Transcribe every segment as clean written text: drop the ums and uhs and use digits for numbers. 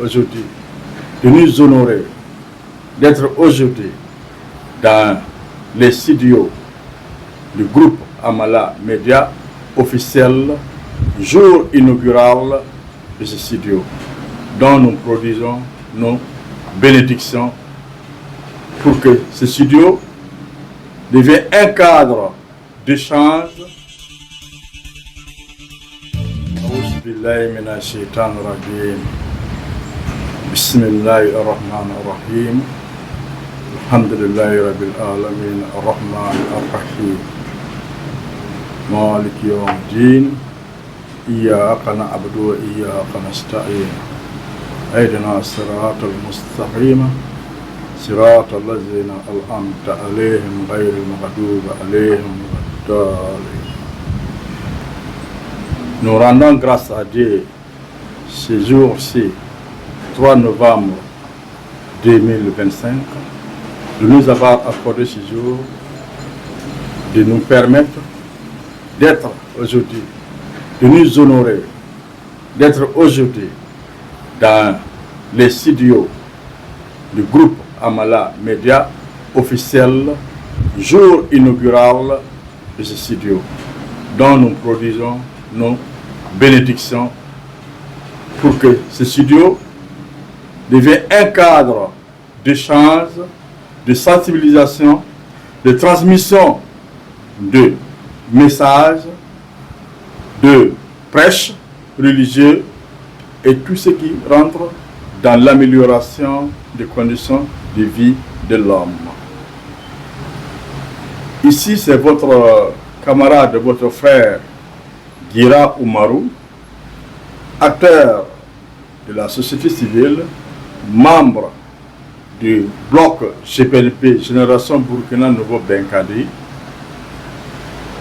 aujourd'hui de nous honorer, d'être aujourd'hui dans les studios du groupe Amala Media officiel, jour inaugural de ce studio, dont nous produisons nos bénédictions pour que ce studio devienne un cadre d'échange. Bismillahirrahmanirrahim. Alhamdulillahi rabbil alamin, ar-Rahman ar-Rahim, Malik yawmiddin, iyyaka na'budu wa iyyaka nasta'in, ihdina as-siratal mustaqim, siratal ladzina an'amta alaihim ghairil maghdubi alaihim waladdallin. Nous rendons grâce à Dieu ce jour-ci, 3 novembre 2025, de nous avoir accordé ce jour, de nous permettre d'être aujourd'hui, de nous honorer, d'être aujourd'hui dans les studios du groupe Amala Media officiel, jour inaugural de ce studio, dont nous produisons nos bénédictions pour que ce studio devienne un cadre d'échange, de sensibilisation, de transmission de messages, de prêches religieux et tout ce qui rentre dans l'amélioration des conditions de vie de l'homme. Ici, c'est votre camarade, votre frère Gira Oumarou, acteur de la société civile, membre du bloc GPLP Génération Burkina Nouveau Benkadi,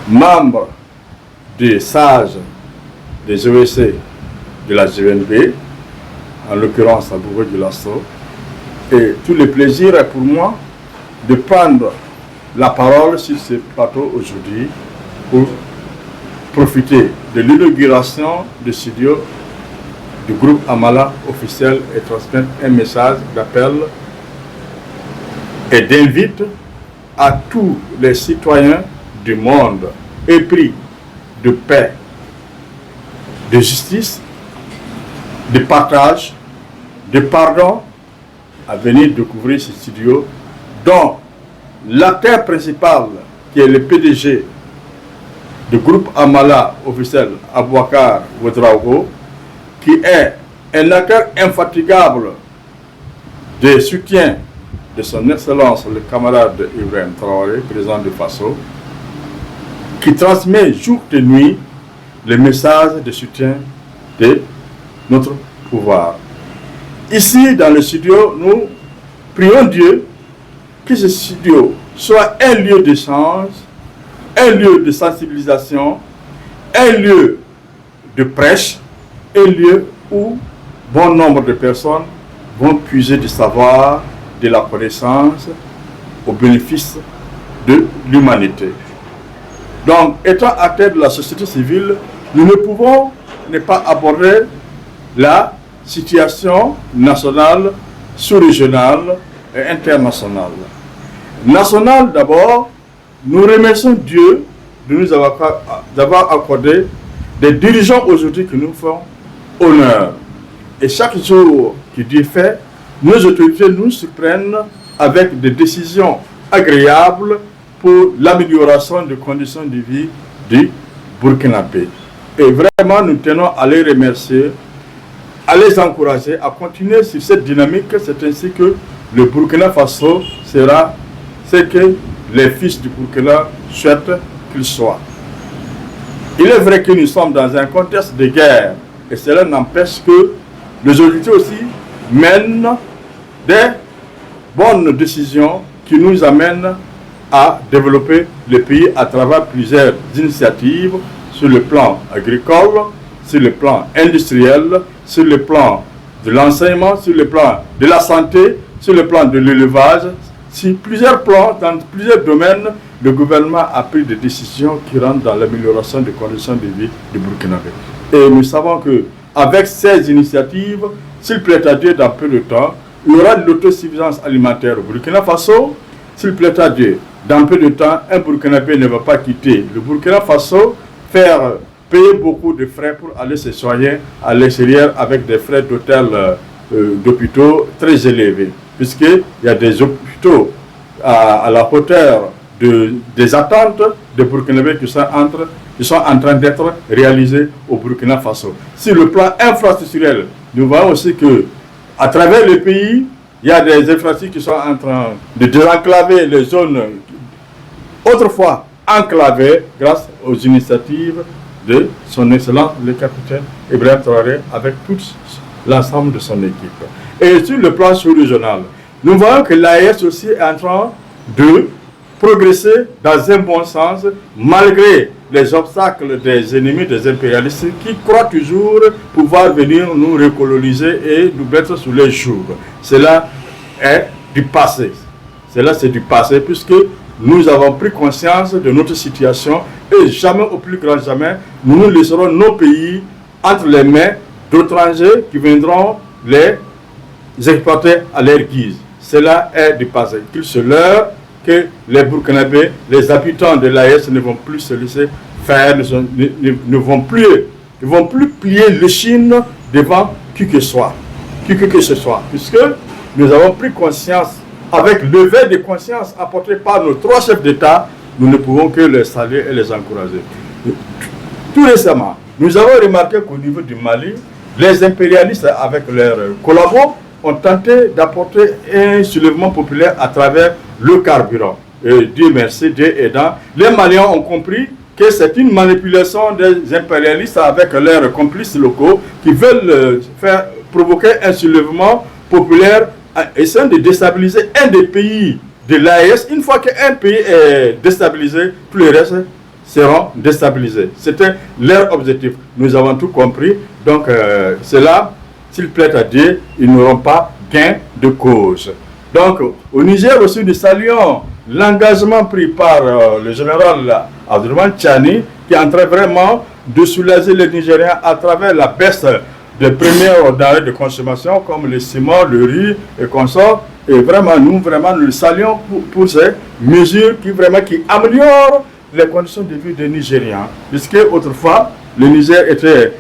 membre des sages des OEC de la GNB, en l'occurrence à Bourgogne de Lasso. Et tout le plaisir est pour moi de prendre la parole sur ce plateau aujourd'hui pour profiter de l'inauguration du studio du groupe Amala officiel et transmettre un message d'appel et d'invite à tous les citoyens du monde épris de paix, de justice, de partage, de pardon, à venir découvrir ce studio dont l'acteur principal, qui est le PDG du groupe Amala officiel, Abouakar Ouedraogo, qui est un acteur infatigable de soutien de son Excellence le camarade Ibrahim Traoré, président de Faso, qui transmet jour et nuit les messages de soutien de notre pouvoir. Ici, dans le studio, nous prions Dieu que ce studio soit un lieu d'échange, un lieu de sensibilisation, un lieu de prêche, un lieu où bon nombre de personnes vont puiser du savoir, de la connaissance au bénéfice de l'humanité. Donc, étant acteurs de la société civile, nous ne pouvons ne pas aborder la situation nationale, sous-régionale et internationale. Nationale d'abord, nous remercions Dieu de nous avoir accordé des dirigeants aujourd'hui qui nous font honneur. Et chaque jour que Dieu fait, nos autorités nous surprennent avec des décisions agréables pour l'amélioration des conditions de vie du Burkinabé. Et vraiment, nous tenons à les remercier, à les encourager à continuer sur cette dynamique. C'est ainsi que le Burkina Faso sera ce que les fils du Burkina souhaitent qu'il soit. Il est vrai que nous sommes dans un contexte de guerre et cela n'empêche que les autorités aussi mènent des bonnes décisions qui nous amènent à développer le pays à travers plusieurs initiatives sur le plan agricole, sur le plan industriel, sur le plan de l'enseignement, sur le plan de la santé, sur le plan de l'élevage. Sur plusieurs plans, dans plusieurs domaines, le gouvernement a pris des décisions qui rentrent dans l'amélioration des conditions de vie du Burkinabé. Et nous savons qu'avec ces initiatives, s'il plaît à Dieu, dans peu de temps, il y aura de l'autosuffisance alimentaire au Burkina Faso. S'il plaît à Dieu, dans peu de temps, un Burkinabé ne va pas quitter le Burkina Faso, faire payer beaucoup de frais pour aller se soigner à l'extérieur avec des frais d'hôtel, d'hôpitaux très élevés. Puisqu'il y a des hôpitaux à la hauteur des attentes des Burkinabés qui sont en train d'être réalisés au Burkina Faso. Sur le plan infrastructurel, nous voyons aussi que à travers le pays, il y a des infrastructures qui sont en train de désenclaver les zones autrefois enclavées grâce aux initiatives de son Excellence, le capitaine Ibrahim Traoré, avec tout l'ensemble de son équipe. Et sur le plan sous-régional, nous voyons que l'AES aussi est en train de progresser dans un bon sens, malgré les obstacles des ennemis, des impérialistes, qui croient toujours pouvoir venir nous recoloniser et nous mettre sous les jours. Cela est du passé. Cela, c'est du passé, puisque nous avons pris conscience de notre situation et jamais, au plus grand jamais, nous laisserons nos pays entre les mains d'étrangers qui viendront les exploiter à leur guise. Cela est du passé. Qu'il se leurre que les Burkinabés, les habitants de l'AES ne vont plus se laisser faire, ne vont plus plier l'échine devant qui que ce soit, puisque nous avons pris conscience, avec levé de conscience apporté par nos trois chefs d'État, nous ne pouvons que les saluer et les encourager. Tout récemment, nous avons remarqué qu'au niveau du Mali, les impérialistes avec leurs collabos ont tenté d'apporter un soulèvement populaire à travers le carburant. Et Dieu merci, Dieu aidant, les Maliens ont compris que c'est une manipulation des impérialistes avec leurs complices locaux qui veulent faire provoquer un soulèvement populaire essayant de déstabiliser un des pays de l'AES. Une fois qu'un pays est déstabilisé, tous les restes seront déstabilisés. C'était leur objectif. Nous avons tout compris. Donc, cela, s'il plaît à Dieu, ils n'auront pas gain de cause. Donc, au Niger aussi, nous saluons l'engagement pris par le général Abdourahmane Tchani, qui est en train vraiment de soulager les Nigériens à travers la baisse des premières denrées de consommation, comme le ciment, le riz et consorts. Et vraiment, nous le saluons pour ces mesures qui améliorent les conditions de vie des Nigériens. Puisque autrefois, le Niger était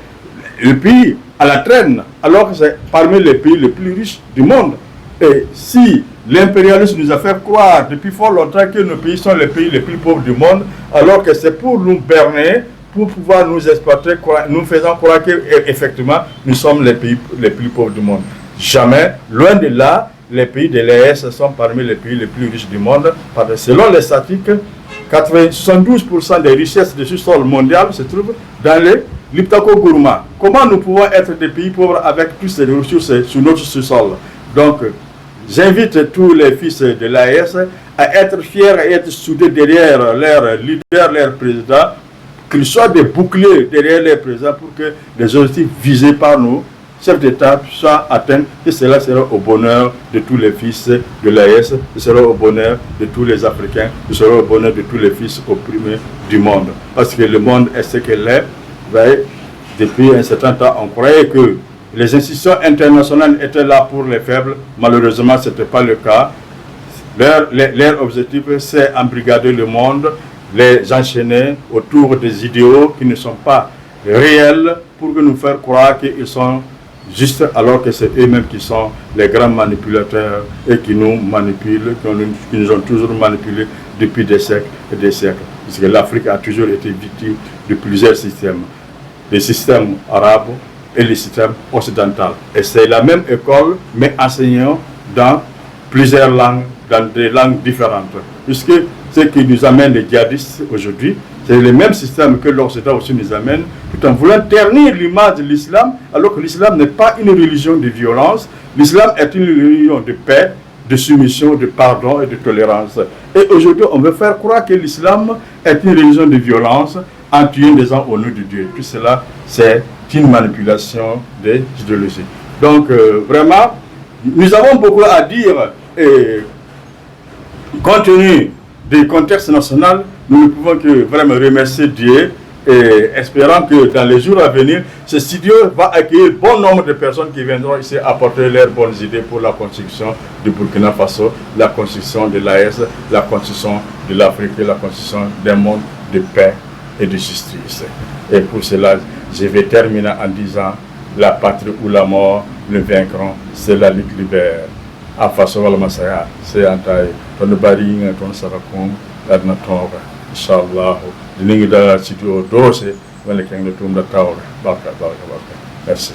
le pays à la traîne, alors que c'est parmi les pays les plus riches du monde. Et si l'impérialisme nous a fait croire depuis fort longtemps que nos pays sont les pays les plus pauvres du monde, alors que c'est pour nous berner, pour pouvoir nous exploiter, nous faisant croire qu'effectivement, nous sommes les pays les plus pauvres du monde. Jamais, loin de là, les pays de l'ES sont parmi les pays les plus riches du monde. Selon les statistiques, 72% des richesses du sous-sol mondial se trouvent dans les Liptako Gourma. Comment nous pouvons être des pays pauvres avec toutes ces ressources sur notre sous-sol? Donc, j'invite tous les fils de l'AES à être fiers et être soudés derrière leur leader, leur président, qu'ils soient des boucliers derrière les présidents pour que les objectifs visés par nous, chefs d'État, soient atteints, et cela sera au bonheur de tous les fils de l'AES, ce sera au bonheur de tous les Africains, ce sera au bonheur de tous les fils opprimés du monde. Parce que le monde est ce qu'il est. Depuis un certain temps, on croyait que les institutions internationales étaient là pour les faibles. Malheureusement, ce n'était pas le cas. Leur objectif, c'est embrigader le monde, les enchaîner autour des idéaux qui ne sont pas réels pour nous faire croire qu'ils sont justes, alors que c'est eux-mêmes qui sont les grands manipulateurs et qui nous manipulent, qui nous ont toujours manipulés depuis des siècles et des siècles. Parce que l'Afrique a toujours été victime de plusieurs systèmes. Les systèmes arabes et les systèmes occidentaux. Et c'est la même école, mais enseignant dans plusieurs langues, dans des langues différentes. Puisque ce qui nous amène les djihadistes aujourd'hui, c'est le même système que l'Occident aussi nous amène, tout en voulant ternir l'image de l'islam, alors que l'islam n'est pas une religion de violence. L'islam est une religion de paix, de soumission, de pardon et de tolérance. Et aujourd'hui, on veut faire croire que l'islam est une religion de violence en tuant des gens au nom de Dieu. Tout cela, c'est une manipulation des idéologies. Donc, vraiment, nous avons beaucoup à dire et compte tenu du contexte national, nous ne pouvons que vraiment remercier Dieu et espérant que dans les jours à venir, ce studio va accueillir bon nombre de personnes qui viendront ici apporter leurs bonnes idées pour la construction du Burkina Faso, la construction de l'AES, la construction de l'Afrique et la construction d'un monde de paix et de justice. Et pour cela, je vais terminer en disant la patrie ou la mort le vaincront, c'est la lutte libère. A façon wala masaya, c'est en taille. Ton bari, ton sarakon, adna tonga. Inch'Allah, dinañu dalal studio Dorossé wala kenn la tuum la tawre barka. Merci.